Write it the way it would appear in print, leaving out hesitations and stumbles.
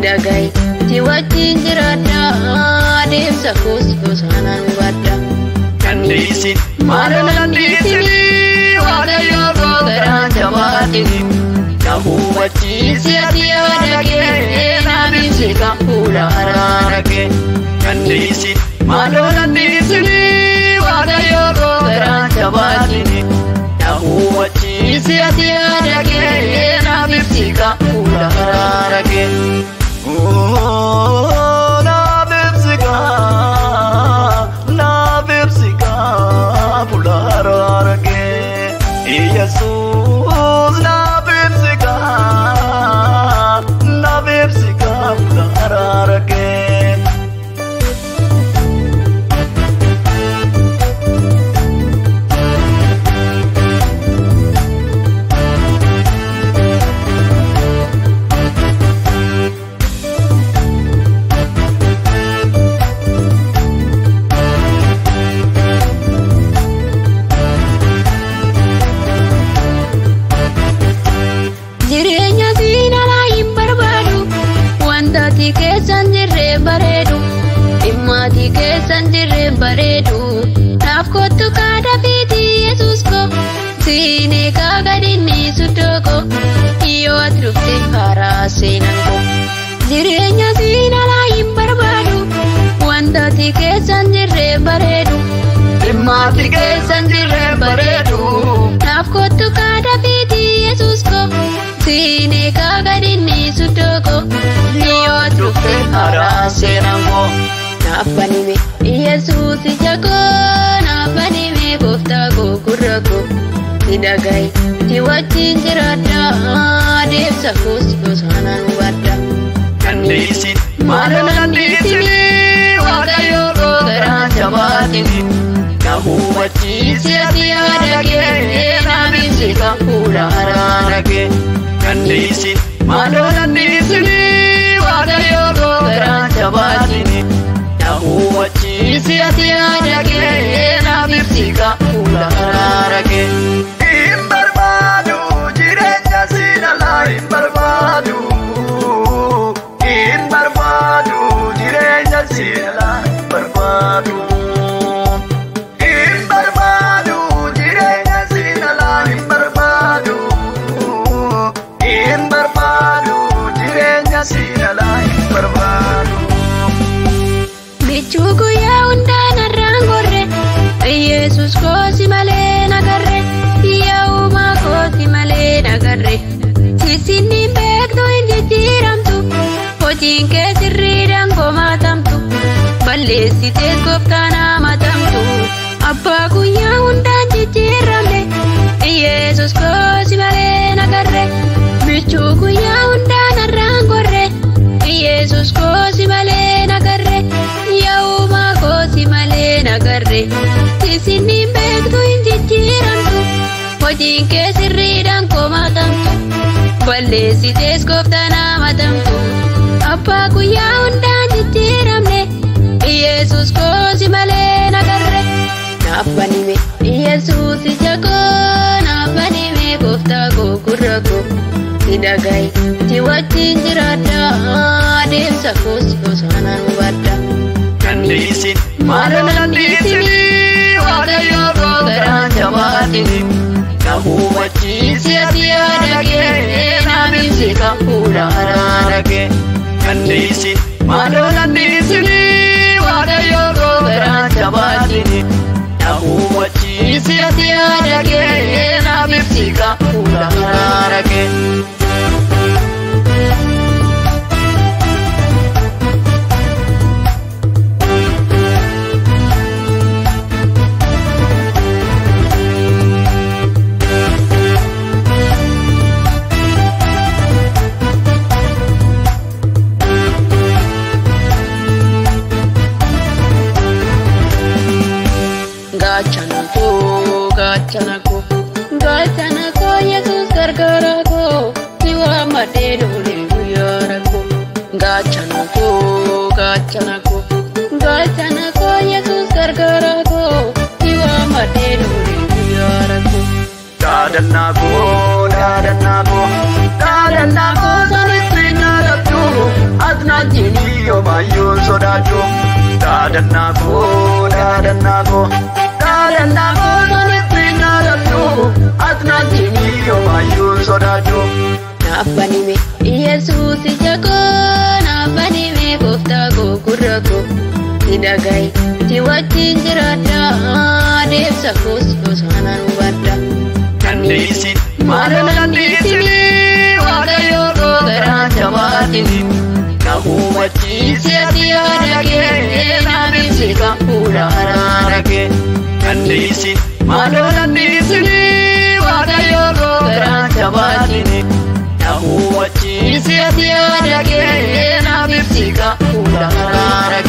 Sidagai jiwajin jirada Deemsa koos gosaanaan badda Kandiisin maalolan dhiisini Waaqayyo garaan jabaatini Na hubachiisi ati yaada kee Naamimsi kan fuula araara kee Kandiisin maalolan dhiisini Waaqayyo garaan jabaatini Na hubachiisi ati yaada kee Naamimsi kan fuula araara kee Jesus na bimsika pularake bareedu naaf kottu kaada fiiti Yesuus ko siinee kaagadinni suddoko yoo ati dhufte haaraa seenan ko jireenya siinalaa hin barbaadu wanta ati keessan jirre bareedu dhimma ati keessan jirre bareedu naaf kottu kaada fiiti Yesuus ko siinee kaagadinni suddoko yoo ati dhufte haaraa seenan ko Nafanime Yesuus jako nafanime kofta ko kurako Sidagai jiwajin jirada Deemsa koos gosaanaan badda Kandiisin maalolan dhiisini Waaqayyo garaan jabaatini Na hubachiisi ati yaada kee Naamimsi kan fuula araara kee Kandiisin maalolan dhiisini Waaqayyo garaan jabaatini Hubachiisi ati yaada kee Naamimsi kan fuula araara kee Hin barbaadu jireenya siinalaa hin barbaadu Hin barbaadu jireenya siinalaa hin barbaadu Hin barbaadu jireenya siinalaa hin barbaadu Hin barbaadu jireenya siinalaa hin barbaadu Michuuku yaa hundaan arraan gorre Yesuus koosi malee nagarre Yaa'umaa koosi malee nagarre Sisinni beektu hin jijjiiramtu Hojiin kee sirriidhaan komaatamtu Balleessitees gooftaan amatamtu Abbaa guyyaa hundaan jijjiiramne Yesuus koosi malee nagarre Michuuku yaa hundaan arraan gorre Yesuus koosi malee nagarre Yaa'umaa koosi malee nagarre Sisinni beektu hin jijjiiramtu Hojiin kee sirriidhaan komaatamtu Balleessitees gooftaan amatamtu Abbaa guyyaa hundaan jijjiiramne Yesuus koosi malee nagarre Nafanime Yesuus jako nafanime gooftaa ko kurako Sidagai jiwajin jirada Deemsa koos gosaanaan badda Kandiisin maalolan dhiisini Waaqayyo garaan jabaatini Na hubachiisi ati yaada kee Naamimsi kan fuula araara kee Kandiisin maalolan dhiisini Waaqayyo garaan jabaatini Na hubachiisi ati yaada kee Naamimsi kan fuula araara kee Gachana ko Yesuus gargaara ko Siwa madee dole guyyaara ko Gachana ko Yesuus gargaara ko Siwa madee dole guyyaara ko Daadannaa ko Sanitti nyaadabdu sodaatu daadannaa koo manitti naadattu atnaatti miyyoo baay'uu sodaatu. Naafanime Yesuus ija koo naafanime gooftaa koo gurra koo si dhagaye si wajjin jiraadha deemsa koos bosonaan hubadha. Nanniisin maaloo nanniisini waaqayyoo koo garaa jabaatini na hubachiisi ati yaada kee na ibsita fuula araara kee. Nanniisin maaloo nanniisini waaqayyoo koo garaa jabaatini na hubachiisi ati yaada kee na ibsita fuula araara